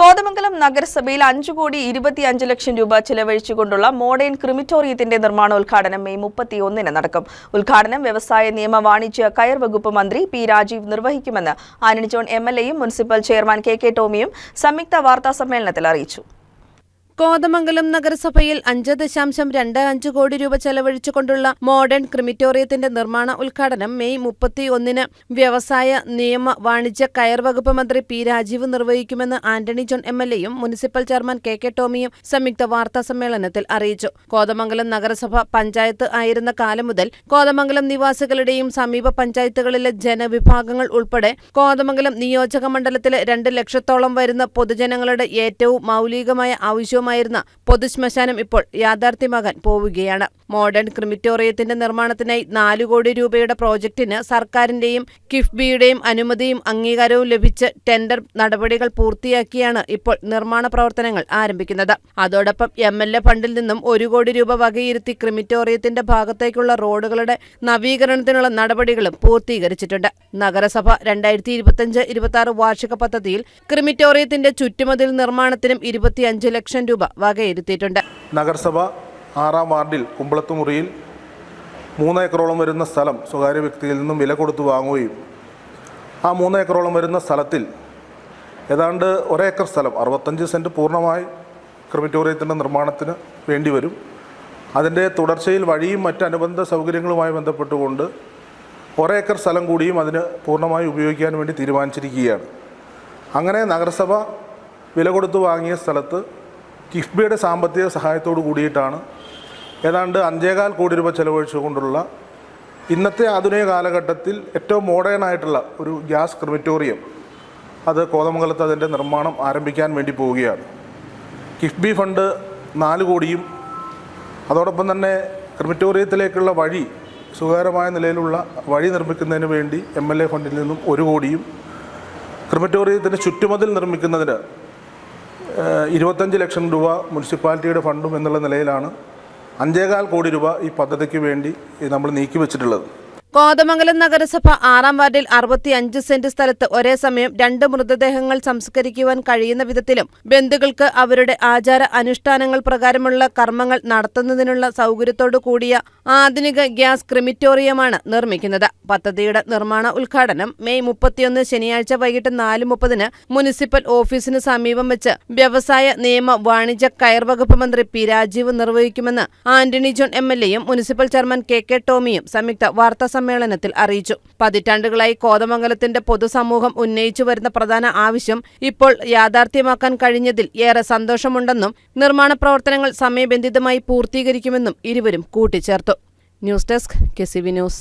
കോതമംഗലം നഗരസഭയിൽ 5,25,00,000 രൂപ ചെലവഴിച്ചുകൊണ്ടുള്ള മോഡേൺ ക്രിമിറ്റോറിയത്തിന്റെ നിർമ്മാണോദ്ഘാടനം മെയ് 31-ന് നടക്കും. ഉദ്ഘാടനം വ്യവസായ നിയമ വാണിജ്യ കയർ വകുപ്പ് മന്ത്രി പി രാജീവ് നിർവഹിക്കുമെന്ന് ആന്റണി ജോൺ എംഎൽഎയും മുനിസിപ്പൽ ചെയർമാൻ കെ ടോമിയും സംയുക്ത വാർത്താസമ്മേളനത്തിൽ അറിയിച്ചു. കോതമംഗലം നഗരസഭയിൽ 5.25 കോടി രൂപ ചെലവഴിച്ചുകൊണ്ടുള്ള മോഡേൺ ക്രിമിറ്റോറിയത്തിന്റെ നിർമ്മാണ ഉദ്ഘാടനം മെയ് 31-ന് വ്യവസായ നിയമ വാണിജ്യ കയർ വകുപ്പ് മന്ത്രി പി രാജീവ് നിർവഹിക്കുമെന്ന് ആന്റണി ജോൺ എംഎൽഎയും മുനിസിപ്പൽ ചെയർമാൻ കെ ടോമിയും സംയുക്ത വാർത്താസമ്മേളനത്തിൽ അറിയിച്ചു. കോതമംഗലം നഗരസഭ പഞ്ചായത്ത് ആയിരുന്ന കാലം മുതൽ കോതമംഗലം നിവാസികളുടെയും സമീപ പഞ്ചായത്തുകളിലെ ജനവിഭാഗങ്ങൾ ഉൾപ്പെടെ കോതമംഗലം നിയോജക മണ്ഡലത്തിലെ 2 ലക്ഷത്തോളം വരുന്ന പൊതുജനങ്ങളുടെ ഏറ്റവും മൗലികമായ ആവശ്യവും പൊതുശ്മശാനം ഇപ്പോൾ യാഥാർത്ഥ്യമാകാൻ പോവുകയാണ്. മോഡേൺ ക്രിമിറ്റോറിയത്തിന്റെ നിർമ്മാണത്തിനായി 4 കോടി രൂപയുടെ പ്രോജക്ടിന് സർക്കാരിന്റെയും കിഫ്ബിയുടെയും അനുമതിയും അംഗീകാരവും ലഭിച്ച് ടെൻഡർ നടപടികൾ പൂർത്തിയാക്കിയാണ് ഇപ്പോൾ നിർമ്മാണ പ്രവർത്തനങ്ങൾ ആരംഭിക്കുന്നത്. അതോടൊപ്പം MLA ഫണ്ടിൽ നിന്നും 1 കോടി രൂപ വകയിരുത്തി ക്രിമിറ്റോറിയത്തിന്റെ ഭാഗത്തേക്കുള്ള റോഡുകളുടെ നവീകരണത്തിനുള്ള നടപടികളും പൂർത്തീകരിച്ചിട്ടുണ്ട്. നഗരസഭ 2025-26 വാർഷിക പദ്ധതിയിൽ ക്രിമിറ്റോറിയത്തിന്റെ ചുറ്റുമതിൽ നിർമ്മാണത്തിനും 25 ലക്ഷം രൂപ വകയിരുത്തിയിട്ടുണ്ട്. നഗരസഭ 6-ാം വാർഡിൽ കുമ്പളത്തുമുറിയിൽ 3 ഏക്കറോളം വരുന്ന സ്ഥലം സ്വകാര്യ വ്യക്തിയിൽ നിന്നും വില കൊടുത്തു വാങ്ങുകയും ആ 3 ഏക്കറോളം വരുന്ന സ്ഥലത്തിൽ ഏതാണ്ട് 1 ഏക്കർ സ്ഥലം 65 സെൻറ്റ് പൂർണ്ണമായി ക്രിമിറ്റോറിയത്തിൻ്റെ നിർമ്മാണത്തിന് വേണ്ടി വരും. അതിൻ്റെ തുടർച്ചയിൽ വഴിയും മറ്റ് അനുബന്ധ സൗകര്യങ്ങളുമായി ബന്ധപ്പെട്ടുകൊണ്ട് 1 ഏക്കർ സ്ഥലം കൂടിയും അതിന് പൂർണ്ണമായി ഉപയോഗിക്കാൻ വേണ്ടി തീരുമാനിച്ചിരിക്കുകയാണ്. അങ്ങനെ നഗരസഭ വില കൊടുത്തു വാങ്ങിയ സ്ഥലത്ത് കിഫ്ബിയുടെ സാമ്പത്തിക സഹായത്തോടു കൂടിയിട്ടാണ് ഏതാണ്ട് 5.25 കോടി രൂപ ചെലവഴിച്ചുകൊണ്ടുള്ള ഇന്നത്തെ ആധുനിക കാലഘട്ടത്തിൽ ഏറ്റവും മോഡേൺ ആയിട്ടുള്ള ഒരു ഗ്യാസ് ക്രിമിറ്റോറിയം അത് കോതമംഗലത്ത് അതിൻ്റെ നിർമ്മാണം ആരംഭിക്കാൻ വേണ്ടി പോവുകയാണ്. കിഫ്ബി ഫണ്ട് 4 കോടിയും അതോടൊപ്പം തന്നെ ക്രിമിറ്റോറിയത്തിലേക്കുള്ള വഴി സുഖകരമായ നിലയിലുള്ള വഴി നിർമ്മിക്കുന്നതിന് വേണ്ടി MLA ഫണ്ടിൽ നിന്നും 1 കോടിയും ക്രിമിറ്റോറിയത്തിൻ്റെ ചുറ്റുമതിൽ നിർമ്മിക്കുന്നതിന് 25 ലക്ഷം രൂപ മുനിസിപ്പാലിറ്റിയുടെ ഫണ്ടും എന്നുള്ള നിലയിലാണ് 5.25 കോടി രൂപ ഈ പദ്ധതിക്ക് വേണ്ടി നമ്മൾ നീക്കിവെച്ചിട്ടുള്ളത്. കോതമംഗലം നഗരസഭ 6-ാം വാർഡിൽ 65 സെന്റ് സ്ഥലത്ത് ഒരേ സമയം 2 മൃതദേഹങ്ങൾ സംസ്കരിക്കുവാൻ കഴിയുന്ന വിധത്തിലും ബന്ധുക്കൾക്ക് അവരുടെ ആചാര അനുഷ്ഠാനങ്ങൾ പ്രകാരമുള്ള കർമ്മങ്ങൾ നടത്തുന്നതിനുള്ള സൗകര്യത്തോടു കൂടിയ ആധുനിക ഗ്യാസ് ക്രിമിറ്റോറിയമാണ് നിർമ്മിക്കുന്നത്. പദ്ധതിയുടെ നിർമ്മാണ ഉദ്ഘാടനം മെയ് 31 ശനിയാഴ്ച വൈകിട്ട് 4:30-ന് മുനിസിപ്പൽ ഓഫീസിന് സമീപം വെച്ച് വ്യവസായ നിയമ വാണിജ്യ കയർ വകുപ്പ് മന്ത്രി പി രാജീവ് നിർവഹിക്കുമെന്ന് ആന്റണി ജോൺ MLAയും മുനിസിപ്പൽ ചെയർമാൻ കെ ടോമിയും സംയുക്ത വാർത്താസമ്മേളനത്തിൽ അറിയിച്ചു. പതിറ്റാണ്ടുകളായി കോതമംഗലത്തിന്റെ പൊതുസമൂഹം ഉന്നയിച്ചു വരുന്ന പ്രധാന ആവശ്യം ഇപ്പോൾ യാഥാർത്ഥ്യമാക്കാൻ കഴിഞ്ഞതിൽ ഏറെ സന്തോഷമുണ്ടെന്നും നിർമ്മാണ പ്രവർത്തനങ്ങൾ സമയബന്ധിതമായി പൂർത്തീകരിക്കുമെന്നും ഇരുവരും കൂട്ടിച്ചേർത്തു. News desk KCV news.